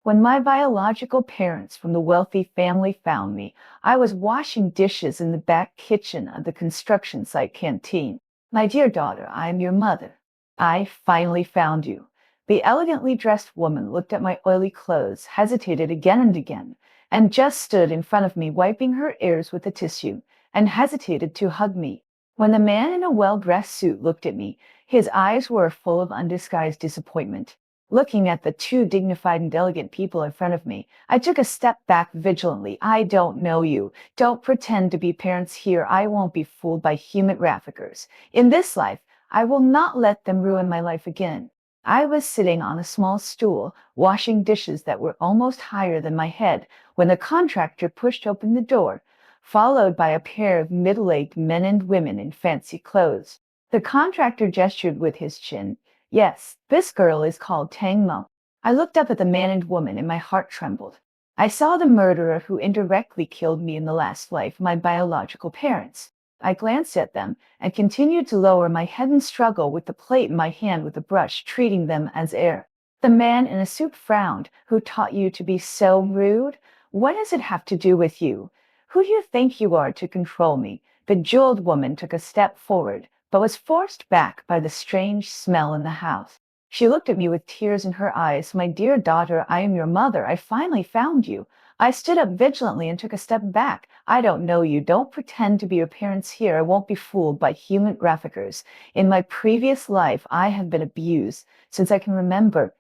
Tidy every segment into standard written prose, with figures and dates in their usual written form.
When my biological parents from the wealthy family found me, I was washing dishes in the back kitchen of the construction site canteen. My dear daughter, I am your mother. I finally found you. The elegantly dressed woman looked at my oily clothes, hesitated again and again, and just stood in front of me wiping her ears with a tissue, and hesitated to hug me. When the man in a well-dressed suit looked at me, his eyes were full of undisguised disappointment. Looking at the two dignified and elegant people in front of me, I took a step back vigilantly. I don't know you. Don't pretend to be parents here. I won't be fooled by human traffickers. In this life, I will not let them ruin my life again. I was sitting on a small stool, washing dishes that were almost higher than my head, when the contractor pushed open the door, followed by a pair of middle-aged men and women in fancy clothes. The contractor gestured with his chin. Yes, this girl is called Tang Mo. I looked up at the man and woman and my heart trembled. I saw the murderer who indirectly killed me in the last life, my biological parents. I glanced at them and continued to lower my head and struggle with the plate in my hand with the brush, treating them as air. The man in a suit frowned. Who taught you to be so rude? What does it have to do with you? Who do you think you are to control me? The jeweled woman took a step forward, but was forced back by the strange smell in the house. She looked at me with tears in her eyes. My dear daughter, I am your mother. I finally found you. I stood up vigilantly and took a step back. I don't know you. Don't pretend to be your parents here. I won't be fooled by human traffickers. In my previous life, I have been abused. Since I can remember,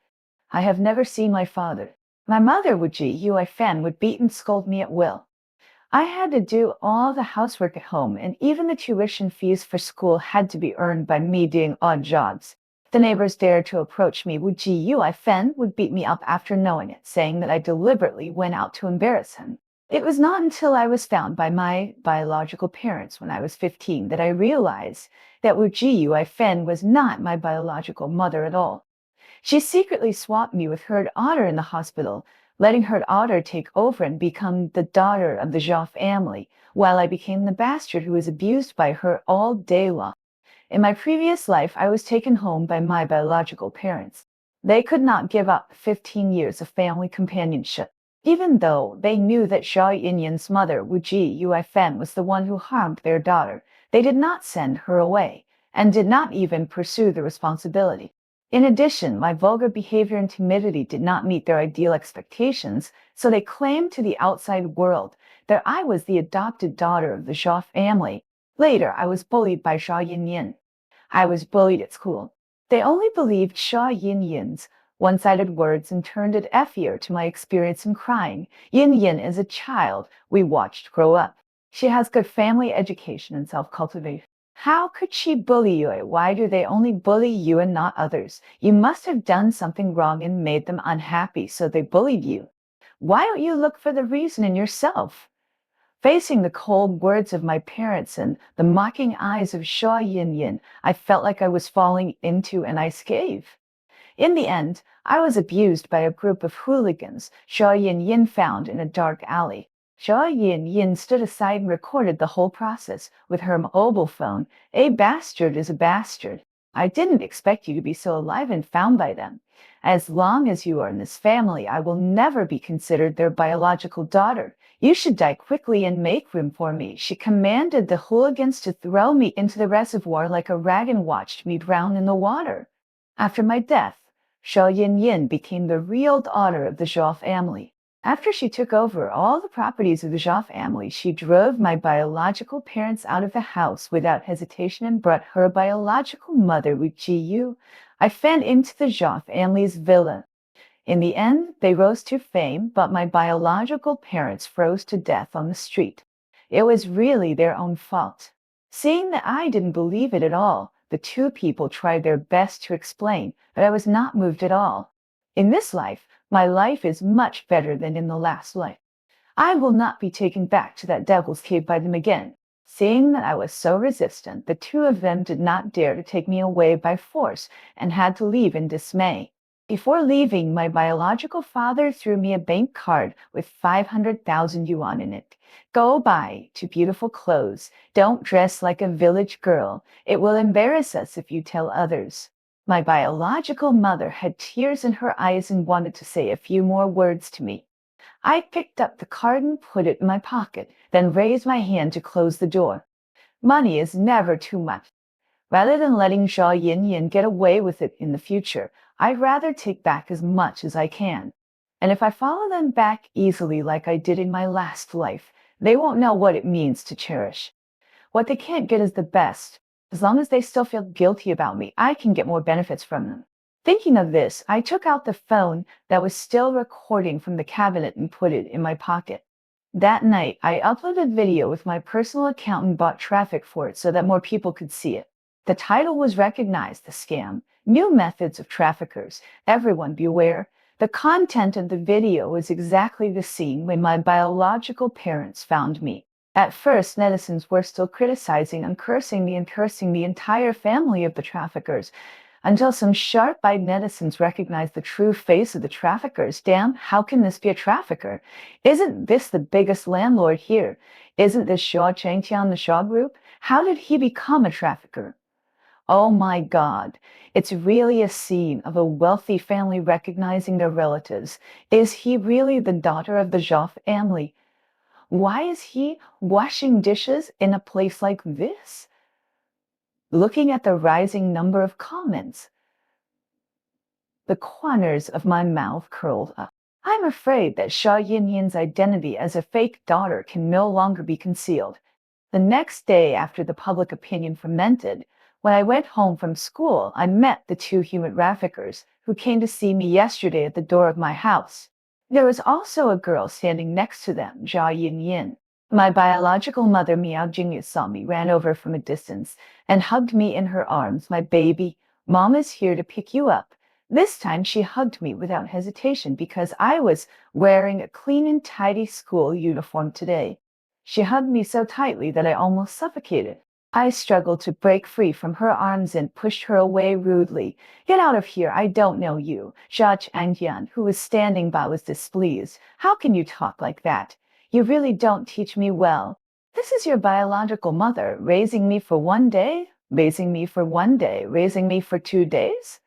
I have never seen my father. My mother, Wu Fan, would beat and scold me at will. I had to do all the housework at home, and even the tuition fees for school had to be earned by me doing odd jobs. The neighbors dared to approach me. Fen would beat me up after knowing it, saying that I deliberately went out to embarrass him. It was not until I was found by my biological parents when I was 15 that I realized that Fen was not my biological mother at all. She secretly swapped me with her daughter in the hospital, letting her daughter take over and become the daughter of the Zhao family, while I became the bastard who was abused by her all day long. In my previous life, I was taken home by my biological parents. They could not give up 15 years of family companionship, even though they knew that Zhao Yinyan's mother, Wu Yuifan, was the one who harmed their daughter. They did not send her away, and did not even pursue the responsibility. In addition, my vulgar behavior and timidity did not meet their ideal expectations, so they claimed to the outside world that I was the adopted daughter of the Zhao family. Later, I was bullied by Zhao Yinyan. I was bullied at school. They only believed Zhao Yinyan's one-sided words and turned a deaf ear to my experience in crying. Yin Yin is a child we watched grow up. She has good family education and self-cultivation. How could she bully you? Why do they only bully you and not others? You must have done something wrong and made them unhappy, so they bullied you. Why don't you look for the reason in yourself? Facing the cold words of my parents and the mocking eyes of Zhao Yinyan, I felt like I was falling into an ice cave. In the end, I was abused by a group of hooligans Zhao Yinyan found in a dark alley. Zhao Yinyan stood aside and recorded the whole process with her mobile phone. A bastard is a bastard. I didn't expect you to be so alive and found by them. As long as you are in this family, I will never be considered their biological daughter. You should die quickly and make room for me. She commanded the hooligans to throw me into the reservoir like a rag and watched me drown in the water. After my death, Zhao Yinyan became the real daughter of the Zhao family. After she took over all the properties of the Zhao family, she drove my biological parents out of the house without hesitation and brought her biological mother, Wu Jiyu. I fell into the Zhao family's villa. In the end, they rose to fame, but my biological parents froze to death on the street. It was really their own fault. Seeing that I didn't believe it at all, the two people tried their best to explain, but I was not moved at all. In this life, my life is much better than in the last life. I will not be taken back to that devil's cave by them again. Seeing that I was so resistant, the two of them did not dare to take me away by force and had to leave in dismay. Before leaving, my biological father threw me a bank card with 500,000 yuan in it. Go buy 2 beautiful clothes. Don't dress like a village girl. It will embarrass us if you tell others. My biological mother had tears in her eyes and wanted to say a few more words to me. I picked up the card and put it in my pocket, then raised my hand to close the door. Money is never too much. Rather than letting Zhao Yinyin get away with it in the future, I'd rather take back as much as I can. And if I follow them back easily like I did in my last life, they won't know what it means to cherish. What they can't get is the best. As long as they still feel guilty about me, I can get more benefits from them. Thinking of this, I took out the phone that was still recording from the cabinet and put it in my pocket. That night, I uploaded video with my personal account and bought traffic for it so that more people could see it. The title was Recognize the Scam, New Methods of Traffickers, Everyone Beware. The content of the video was exactly the scene when my biological parents found me. At first, netizens were still criticizing and cursing the entire family of the traffickers, until some sharp-eyed netizens recognized the true face of the traffickers. Damn, how can this be a trafficker? Isn't this the biggest landlord here? Isn't this Shaw Changtian the Shaw Group? How did he become a trafficker? Oh my God, it's really a scene of a wealthy family recognizing their relatives. Is he really the daughter of the Zhao family? Why is he washing dishes in a place like this? Looking at the rising number of comments, the corners of my mouth curled up. I'm afraid that Zhao Yinyin's identity as a fake daughter can no longer be concealed. The next day after the public opinion fermented, when I went home from school, I met the two human traffickers who came to see me yesterday at the door of my house. There was also a girl standing next to them, Zhao Yinyin. My biological mother, Miao Jingyu, saw me, ran over from a distance, and hugged me in her arms. My baby, Mom is here to pick you up. This time she hugged me without hesitation because I was wearing a clean and tidy school uniform today. She hugged me so tightly that I almost suffocated. I struggled to break free from her arms and pushed her away rudely. Get out of here, I don't know you. Zhao Changyan, who was standing by, was displeased. How can you talk like that? You really don't teach me well. This is your biological mother, raising me for 1 day, raising me for 1 day, raising me for 2 days?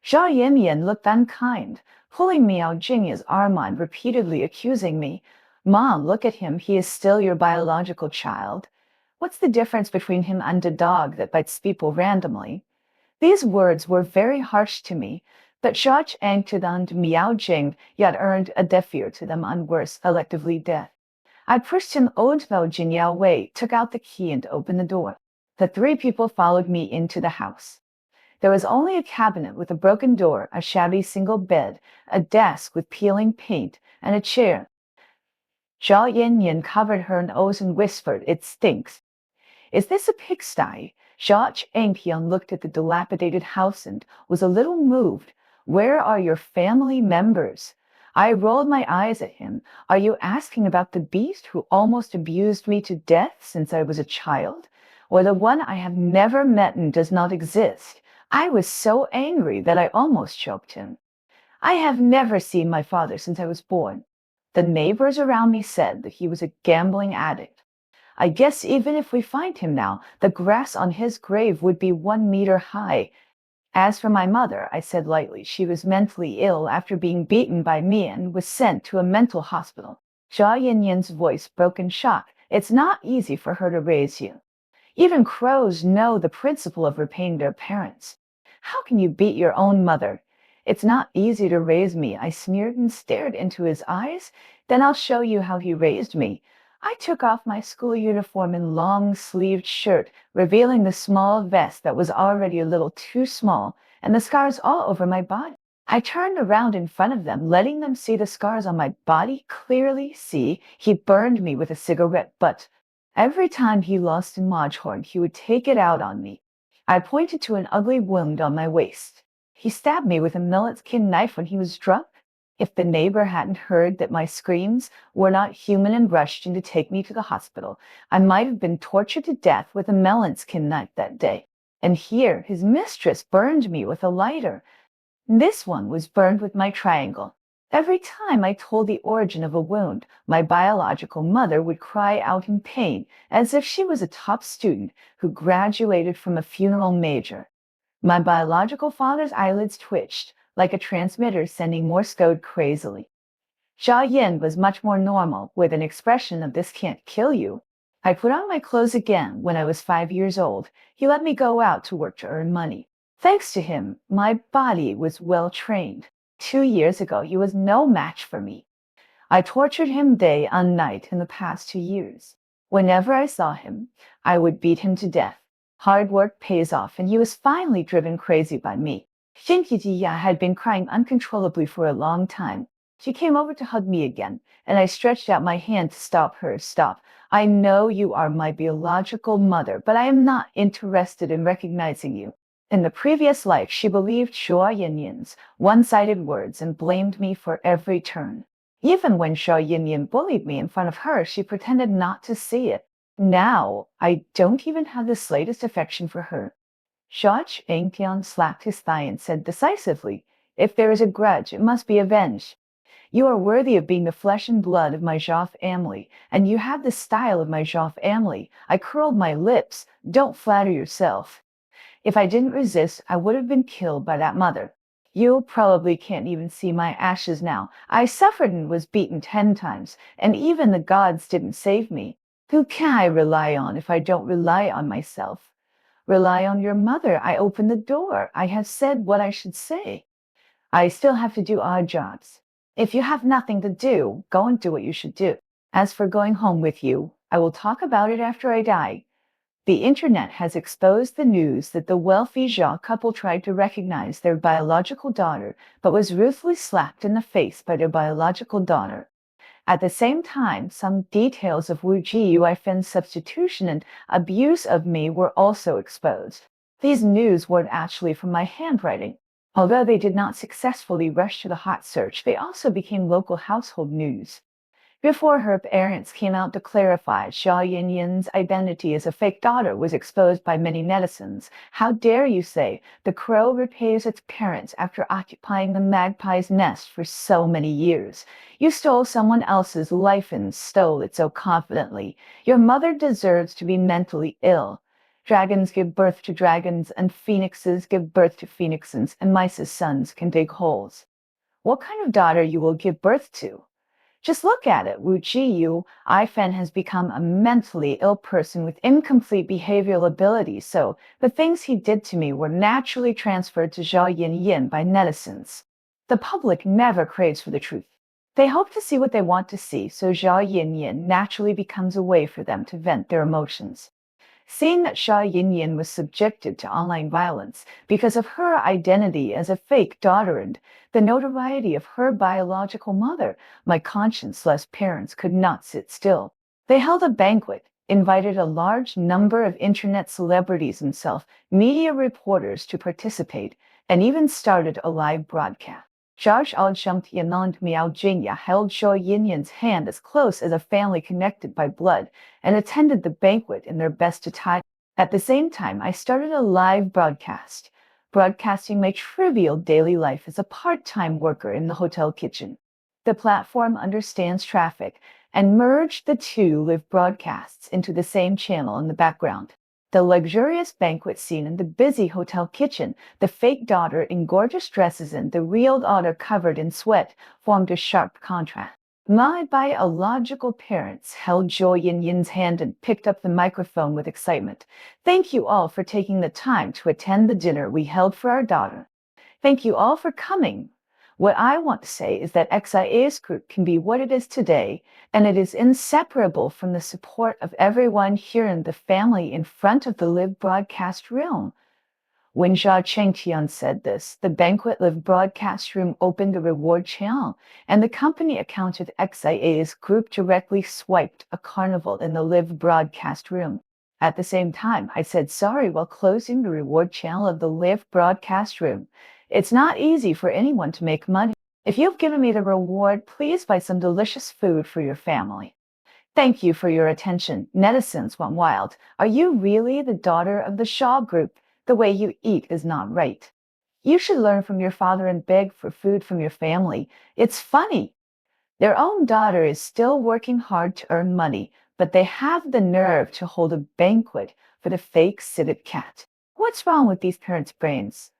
Zhao Yinyan looked unkind, pulling Miao Jingy's arm on, repeatedly accusing me. Mom, look at him, he is still your biological child. What's the difference between him and a dog that bites people randomly? These words were very harsh to me, but Zhao Changted and Miao Jing yet earned a deaf ear to them and worse, electively death. I pushed an old Mao Jinyao away, took out the key and opened the door. The three people followed me into the house. There was only a cabinet with a broken door, a shabby single bed, a desk with peeling paint, and a chair. Zhao Yinyin covered her nose and whispered, "It stinks." Is this a pigsty? Zhao Changpian looked at the dilapidated house and was a little moved. Where are your family members? I rolled my eyes at him. Are you asking about the beast who almost abused me to death since I was a child? Or the one I have never met and does not exist? I was so angry that I almost choked him. I have never seen my father since I was born. The neighbors around me said that he was a gambling addict. I guess even if we find him now, the grass on his grave would be 1 meter high. As for my mother, I said lightly, she was mentally ill after being beaten by me and was sent to a mental hospital. Zhao Yinyan's voice broke in shock. It's not easy for her to raise you. Even crows know the principle of repaying their parents. How can you beat your own mother? It's not easy to raise me. I sneered and stared into his eyes. Then I'll show you how he raised me. I took off my school uniform and long-sleeved shirt, revealing the small vest that was already a little too small, and the scars all over my body. I turned around in front of them, letting them see the scars on my body clearly. See, he burned me with a cigarette butt. Every time he lost in Modghorn, he would take it out on me. I pointed to an ugly wound on my waist. He stabbed me with a mallet-skin knife when he was drunk. If the neighbor hadn't heard that my screams were not human and rushed in to take me to the hospital, I might have been tortured to death with a melon-skin knife that day. And here, his mistress burned me with a lighter. This one was burned with my triangle. Every time I told the origin of a wound, my biological mother would cry out in pain, as if she was a top student who graduated from a funeral major. My biological father's eyelids twitched, like a transmitter sending Morse code crazily. Xia Yin was much more normal, with an expression of "this can't kill you." I put on my clothes again when I was 5 years old. He let me go out to work to earn money. Thanks to him, my body was well trained. 2 years ago, he was no match for me. I tortured him day and night in the past 2 years. Whenever I saw him, I would beat him to death. Hard work pays off, and he was finally driven crazy by me. Xintijiya had been crying uncontrollably for a long time. She came over to hug me again, and I stretched out my hand to stop her. Stop. I know you are my biological mother, but I am not interested in recognizing you. In the previous life, she believed Shuo Yinyin's one-sided words and blamed me for every turn. Even when Shuo Yinyin bullied me in front of her, she pretended not to see it. Now, I don't even have the slightest affection for her. Shuo Chengtian slapped his thigh and said decisively, "If there is a grudge, it must be avenged. You are worthy of being the flesh and blood of my Zhao family, and you have the style of my Zhao family." I curled my lips. Don't flatter yourself. If I didn't resist, I would have been killed by that mother. You probably can't even see my ashes now. I suffered and was beaten 10 times, and even the gods didn't save me. Who can I rely on if I don't rely on myself? Rely on your mother. I opened the door. I have said what I should say. I still have to do odd jobs. If you have nothing to do, go and do what you should do. As for going home with you, I will talk about it after I die. The internet has exposed the news that the wealthy Zhao couple tried to recognize their biological daughter, but was ruthlessly slapped in the face by their biological daughter. At the same time, some details of Wu Jiyuifen's substitution and abuse of me were also exposed. These news weren't actually from my handwriting. Although they did not successfully rush to the hot search, they also became local household news. Before her parents came out to clarify, Xia Yinyin's identity as a fake daughter was exposed by many netizens. How dare you say the crow repays its parents after occupying the magpie's nest for so many years? You stole someone else's life and stole it so confidently. Your mother deserves to be mentally ill. Dragons give birth to dragons, and phoenixes give birth to phoenixes, and mice's sons can dig holes. What kind of daughter you will give birth to? Just look at it. Wu Jiyu Ifen has become a mentally ill person with incomplete behavioral abilities, so the things he did to me were naturally transferred to Zhao Yin by netizens. The public never craves for the truth. They hope to see what they want to see, so Zhao Yin naturally becomes a way for them to vent their emotions. Seeing that Xia Yinyin was subjected to online violence because of her identity as a fake daughter and the notoriety of her biological mother, my conscienceless parents could not sit still. They held a banquet, invited a large number of internet celebrities and self-media reporters to participate, and even started a live broadcast. Zhao Alshengtian Miao Jingya held Xia Yinyin's hand as close as a family connected by blood and attended the banquet in their best attire. At the same time, I started a live broadcast, broadcasting my trivial daily life as a part-time worker in the hotel kitchen. The platform understands traffic and merged the two live broadcasts into the same channel in the background. The luxurious banquet scene in the busy hotel kitchen, the fake daughter in gorgeous dresses and the real daughter covered in sweat formed a sharp contrast. My biological parents held Zhou Yinyin's hand and picked up the microphone with excitement. "Thank you all for taking the time to attend the dinner we held for our daughter. Thank you all for coming. What I want to say is that XIA's group can be what it is today, and it is inseparable from the support of everyone here in the family in front of the live broadcast room." When Zhao Chengtian said this, the banquet live broadcast room opened the reward channel, and the company account of XIA's group directly swiped a carnival in the live broadcast room. At the same time, I said sorry while closing the reward channel of the live broadcast room. It's not easy for anyone to make money. If you've given me the reward, please buy some delicious food for your family. Thank you for your attention. Netizens went wild. Are you really the daughter of the Shaw Group? The way you eat is not right. You should learn from your father and beg for food from your family. It's funny. Their own daughter is still working hard to earn money, but they have the nerve to hold a banquet for the fake Sidit cat. What's wrong with these parents' brains?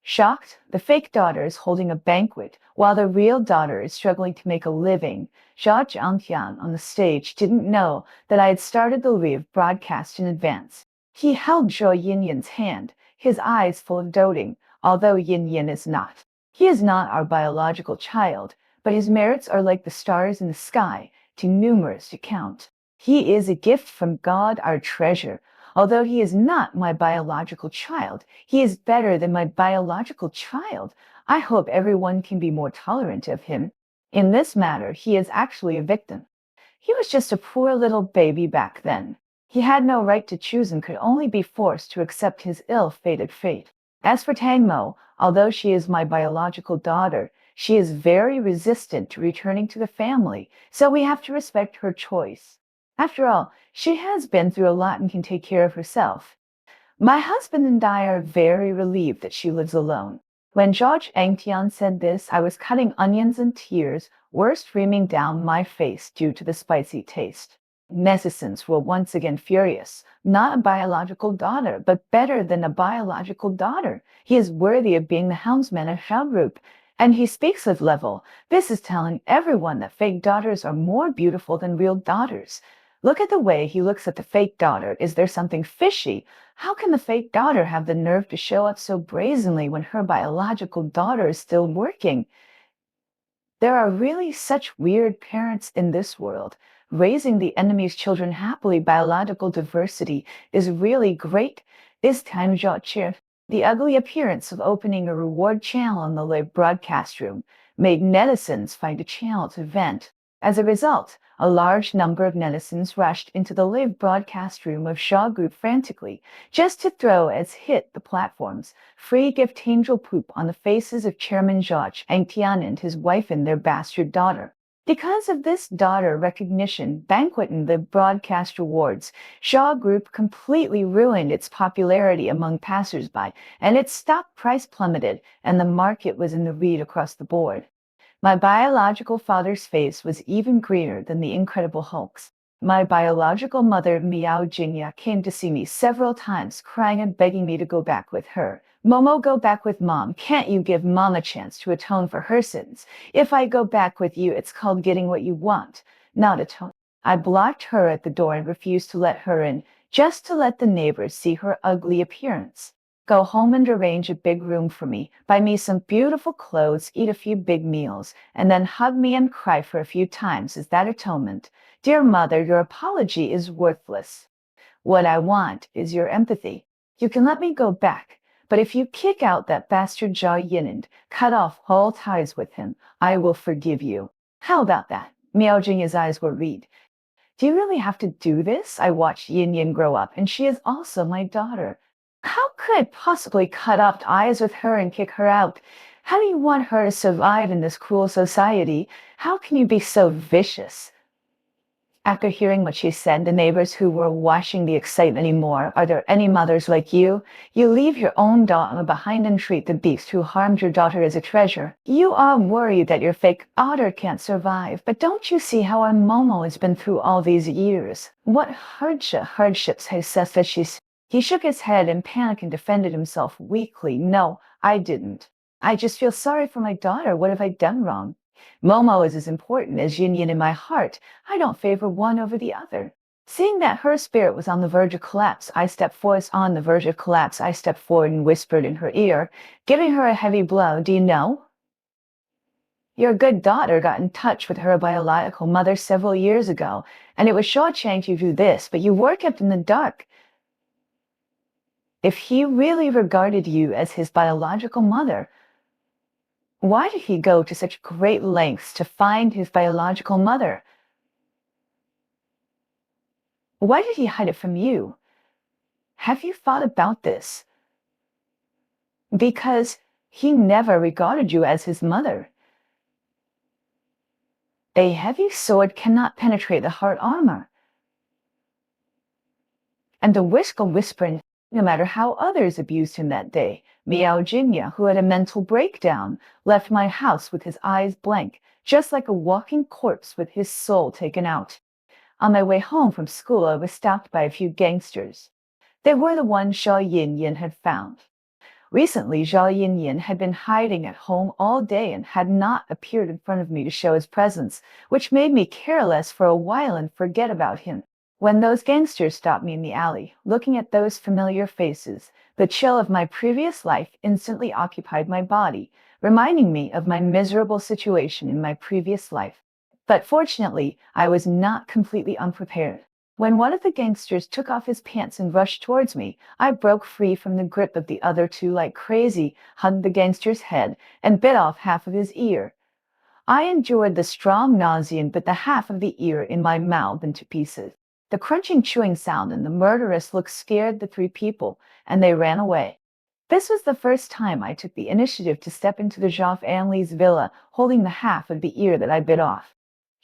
Shocked, the fake daughter is holding a banquet while the real daughter is struggling to make a living. Zhao Zhangtian on the stage didn't know that I had started the live broadcast in advance. He held Zhou Yinyan's hand, his eyes full of doting, although Yinyan is not. He is not our biological child, but his merits are like the stars in the sky, too numerous to count. He is a gift from God, our treasure. Although he is not my biological child, he is better than my biological child. I hope everyone can be more tolerant of him. In this matter, he is actually a victim. He was just a poor little baby back then. He had no right to choose and could only be forced to accept his ill-fated fate. As for Tang Mo, although she is my biological daughter, she is very resistant to returning to the family, so we have to respect her choice. After all, she has been through a lot and can take care of herself. My husband and I are very relieved that she lives alone. When George Angtian said this, I was cutting onions and tears were streaming down my face due to the spicy taste. Netizens were once again furious. Not a biological daughter, but better than a biological daughter. He is worthy of being the helmsman of Shao Group. And he speaks of level. This is telling everyone that fake daughters are more beautiful than real daughters. Look at the way he looks at the fake daughter. Is there something fishy? How can the fake daughter have the nerve to show up so brazenly when her biological daughter is still working? There are really such weird parents in this world. Raising the enemy's children happily, biological diversity is really great. This time, Zhao, the ugly appearance of opening a reward channel in the live broadcast room made netizens find a channel to vent. As a result, a large number of netizens rushed into the live broadcast room of Shaw Group frantically, just to throw as hit the platforms, free gift angel poop on the faces of Chairman George Angtian and his wife and their bastard daughter. Because of this daughter recognition banquet and the broadcast rewards, Shaw Group completely ruined its popularity among passersby, and its stock price plummeted, and the market was in the red across the board. My biological father's face was even greener than the Incredible Hulk's. My biological mother, Miao Jingya, came to see me several times, crying and begging me to go back with her. Momo, go back with Mom. Can't you give Mom a chance to atone for her sins? If I go back with you, it's called getting what you want, not atone. I blocked her at the door and refused to let her in, just to let the neighbors see her ugly appearance. Go home and arrange a big room for me, buy me some beautiful clothes, eat a few big meals, and then hug me and cry for a few times. Is that atonement? Dear mother, your apology is worthless. What I want is your empathy. You can let me go back, but if you kick out that bastard Zhao Yin and cut off all ties with him, I will forgive you. How about that? Miao Jingya's eyes were red. Do you really have to do this? I watched Yin Yin grow up, and she is also my daughter. How could I possibly cut off ties with her and kick her out? How do you want her to survive in this cruel society? How can you be so vicious? After hearing what she said, the neighbors who were watching the excitement anymore, are there any mothers like you? You leave your own daughter behind and treat the beast who harmed your daughter as a treasure. You are worried that your fake daughter can't survive, but don't you see how our Momo has been through all these years? What hardships has she's... He shook his head in panic and defended himself weakly. No, I didn't. I just feel sorry for my daughter. What have I done wrong? Momo is as important as Yin Yin in my heart. I don't favor one over the other. Seeing that her spirit was on the verge of collapse, I stepped forward and whispered in her ear, giving her a heavy blow. Do you know? Your good daughter got in touch with her biological mother several years ago, and it was shortchanged to do this, but you were kept in the dark. If he really regarded you as his biological mother, why did he go to such great lengths to find his biological mother? Why did he hide it from you? Have you thought about this? Because he never regarded you as his mother. A heavy sword cannot penetrate the heart armor. And the whispering, no matter how others abused him that day, Miao Jingya, who had a mental breakdown, left my house with his eyes blank, just like a walking corpse with his soul taken out. On my way home from school, I was stopped by a few gangsters. They were the ones Zhao Yinyin had found. Recently, Zhao Yinyin had been hiding at home all day and had not appeared in front of me to show his presence, which made me careless for a while and forget about him. When those gangsters stopped me in the alley, looking at those familiar faces, the chill of my previous life instantly occupied my body, reminding me of my miserable situation in my previous life. But fortunately, I was not completely unprepared. When one of the gangsters took off his pants and rushed towards me, I broke free from the grip of the other two like crazy, hugged the gangster's head, and bit off half of his ear. I endured the strong nausea and bit the half of the ear in my mouth into pieces. The crunching chewing sound and the murderous look scared the three people, and they ran away. This was the first time I took the initiative to step into the Zhao family's villa, holding the half of the ear that I bit off.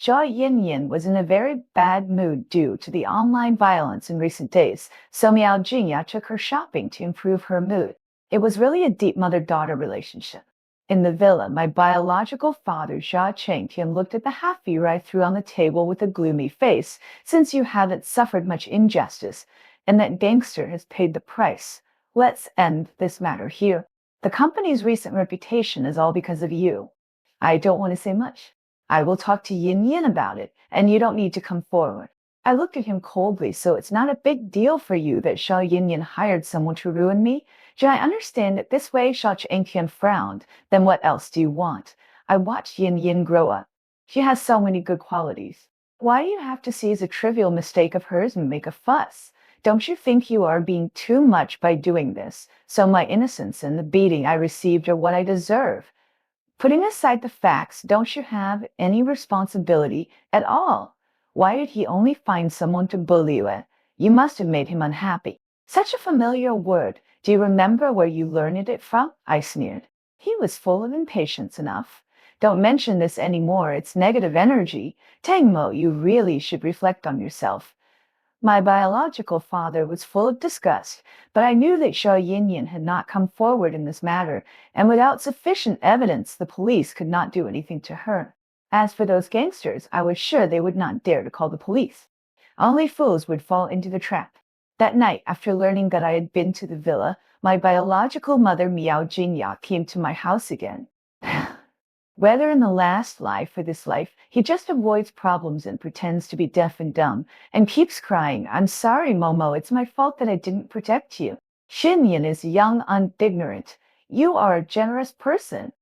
Zhao Yinyin was in a very bad mood due to the online violence in recent days, so Miao Jingya took her shopping to improve her mood. It was really a deep mother-daughter relationship. In the villa, my biological father, Zhao Chengtian, looked at the half-ear I threw on the table with a gloomy face, since you haven't suffered much injustice, and that gangster has paid the price. Let's end this matter here. The company's recent reputation is all because of you. I don't want to say much. I will talk to Yin Yin about it, and you don't need to come forward. I looked at him coldly, so it's not a big deal for you that Zhao Yinyin hired someone to ruin me? Did I understand it this way? Zhao Chengtian frowned. Then what else do you want? I watched Yin Yin grow up. She has so many good qualities. Why do you have to seize a trivial mistake of hers and make a fuss? Don't you think you are being too much by doing this? So my innocence and the beating I received are what I deserve. Putting aside the facts, don't you have any responsibility at all? Why did he only find someone to bully you at? You must have made him unhappy. Such a familiar word. Do you remember where you learned it from? I sneered. He was full of impatience enough. Don't mention this anymore. It's negative energy. Tang Mo, you really should reflect on yourself. My biological father was full of disgust, but I knew that Zhao Yinyin had not come forward in this matter, and without sufficient evidence, the police could not do anything to her. As for those gangsters, I was sure they would not dare to call the police. Only fools would fall into the trap. That night, after learning that I had been to the villa, my biological mother Miao Jingya came to my house again. Whether in the last life or this life, he just avoids problems and pretends to be deaf and dumb, and keeps crying, I'm sorry, Momo, it's my fault that I didn't protect you. Xinyan is young and ignorant. You are a generous person.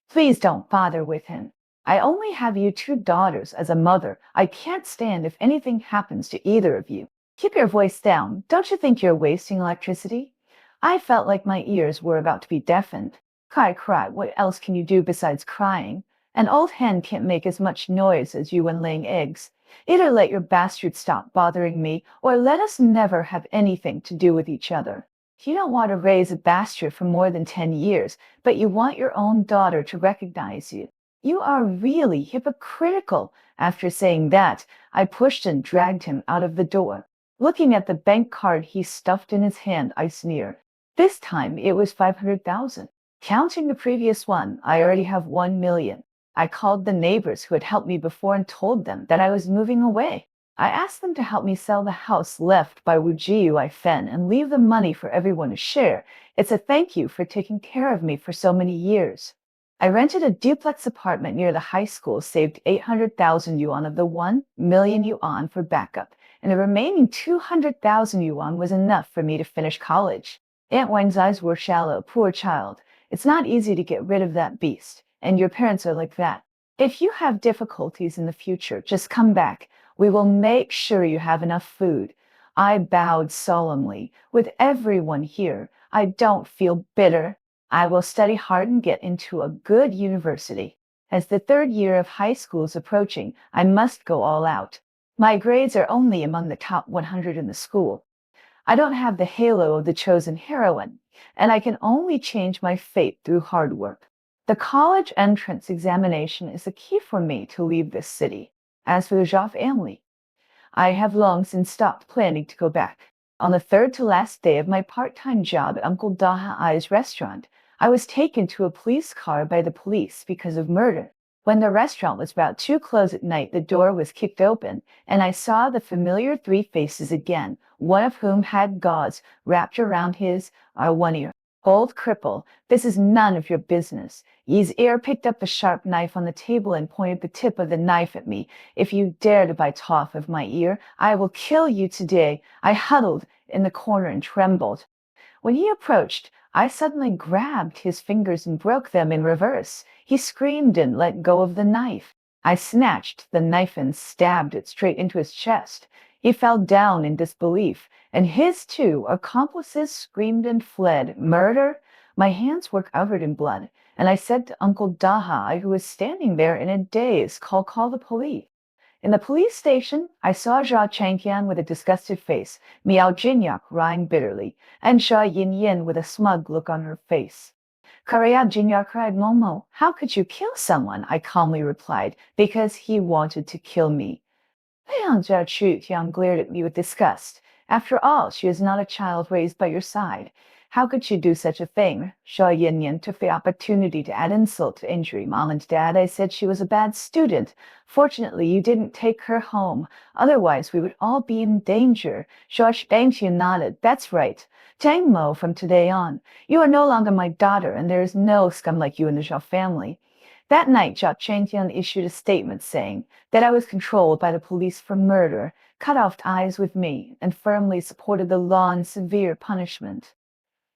Please don't bother with him. I only have you two daughters as a mother. I can't stand if anything happens to either of you. Keep your voice down. Don't you think you're wasting electricity? I felt like my ears were about to be deafened. Cry, what else can you do besides crying? An old hen can't make as much noise as you when laying eggs. Either let your bastard stop bothering me, or let us never have anything to do with each other. You don't want to raise a bastard for more than 10 years, but you want your own daughter to recognize you. You are really hypocritical. After saying that, I pushed and dragged him out of the door. Looking at the bank card he stuffed in his hand, I sneered. This time it was 500,000. Counting the previous one, I already have 1 million. I called the neighbors who had helped me before and told them that I was moving away. I asked them to help me sell the house left by Wu Jiu Fen and leave the money for everyone to share. It's a thank you for taking care of me for so many years. I rented a duplex apartment near the high school, saved 800,000 yuan of the 1 million yuan for backup, and the remaining 200,000 yuan was enough for me to finish college. Aunt Wang's eyes were shallow. Poor child. It's not easy to get rid of that beast, and your parents are like that. If you have difficulties in the future, just come back. We will make sure you have enough food. I bowed solemnly. With everyone here, I don't feel bitter. I will study hard and get into a good university. As the third year of high school is approaching, I must go all out. My grades are only among the top 100 in the school. I don't have the halo of the chosen heroine, and I can only change my fate through hard work. The college entrance examination is the key for me to leave this city. As for the Zhao family, I have long since stopped planning to go back. On the third to last day of my part-time job at Uncle Dahai's restaurant, I was taken to a police car by the police because of murder. When the restaurant was about to close at night, the door was kicked open, and I saw the familiar three faces again, one of whom had gauze wrapped around his one ear. Old cripple, this is none of your business. Yi's ear picked up the sharp knife on the table and pointed the tip of the knife at me. If you dare to bite off of my ear, I will kill you today. I huddled in the corner and trembled. When he approached, I suddenly grabbed his fingers and broke them in reverse. He screamed and let go of the knife. I snatched the knife and stabbed it straight into his chest. He fell down in disbelief, and his two accomplices screamed and fled. Murder? My hands were covered in blood, and I said to Uncle Daha, who was standing there in a daze, call the police. In the police station, I saw Zhao Changqian with a disgusted face, Miao Jinyak crying bitterly, and Xia Yin with a smug look on her face. Korea Jinyak cried, Momo, how could you kill someone? I calmly replied, because he wanted to kill me. Liang Zhao glared at me with disgust. After all, she is not a child raised by your side. How could she do such a thing? Xia Yin took the opportunity to add insult to injury. Mom and Dad, I said she was a bad student. Fortunately, you didn't take her home. Otherwise, we would all be in danger. Xia Dangqian nodded. That's right. Tang Mo, from today on, you are no longer my daughter, and there is no scum like you in the Zhao family. That night, Zhao Changqian issued a statement saying that I was controlled by the police for murder, cut off ties with me, and firmly supported the law and severe punishment.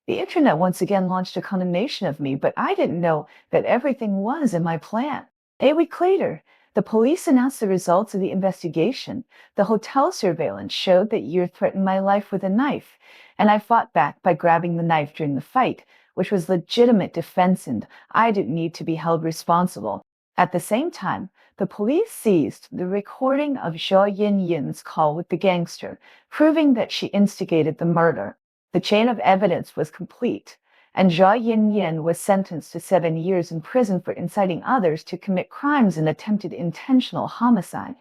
The internet once again launched a condemnation of me, but I didn't know that everything was in my plan. A week later, the police announced the results of the investigation. The hotel surveillance showed that Yer threatened my life with a knife, and I fought back by grabbing the knife during the fight, which was legitimate defense and I didn't need to be held responsible. At the same time, the police seized the recording of Zhao Yin's call with the gangster, proving that she instigated the murder. The chain of evidence was complete, and Zhao Yin was sentenced to 7 years in prison for inciting others to commit crimes and attempted intentional homicide.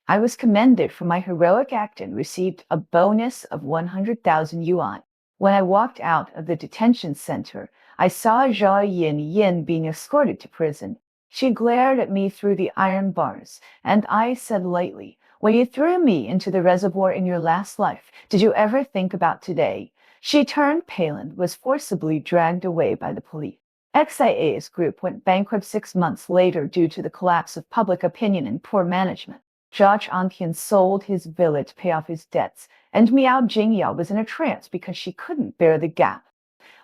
I was commended for my heroic act and received a bonus of 100,000 yuan. When I walked out of the detention center, I saw Zhao Yin being escorted to prison. She glared at me through the iron bars, and I said lightly, when you threw me into the reservoir in your last life, did you ever think about today? She turned pale and was forcibly dragged away by the police. XIA's group went bankrupt 6 months later due to the collapse of public opinion and poor management. Zhao Changqian sold his villa to pay off his debts, and Miao Jingyao was in a trance because she couldn't bear the gap.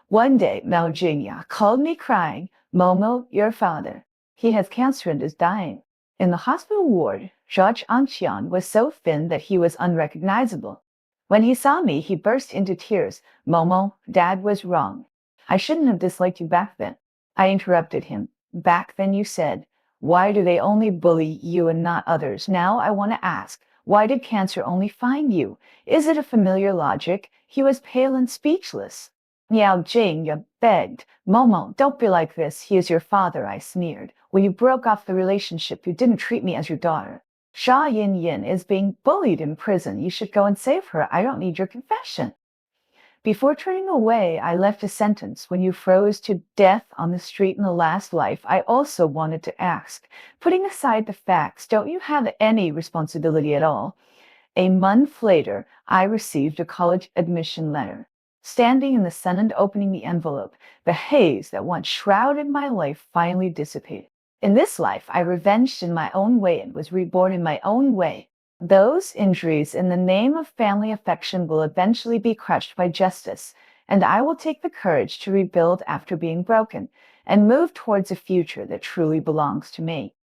One day, Miao Jingyao called me crying, Momo, your father. He has cancer and is dying. In the hospital ward, Zhao Changqian was so thin that he was unrecognizable. When he saw me, he burst into tears. Momo, Dad was wrong. I shouldn't have disliked you back then. I interrupted him. Back then you said, why do they only bully you and not others? Now I want to ask, why did cancer only find you? Is it a familiar logic? He was pale and speechless. Miao Jing begged. Momo, don't be like this. He is your father, I sneered. When you broke off the relationship, you didn't treat me as your daughter. Xia Yin is being bullied in prison. You should go and save her. I don't need your confession. Before turning away, I left a sentence. When you froze to death on the street in the last life, I also wanted to ask, putting aside the facts, don't you have any responsibility at all? A month later, I received a college admission letter. Standing in the sun and opening the envelope, the haze that once shrouded my life finally dissipated. In this life, I revenged in my own way and was reborn in my own way. Those injuries in the name of family affection will eventually be crushed by justice, and I will take the courage to rebuild after being broken and move towards a future that truly belongs to me.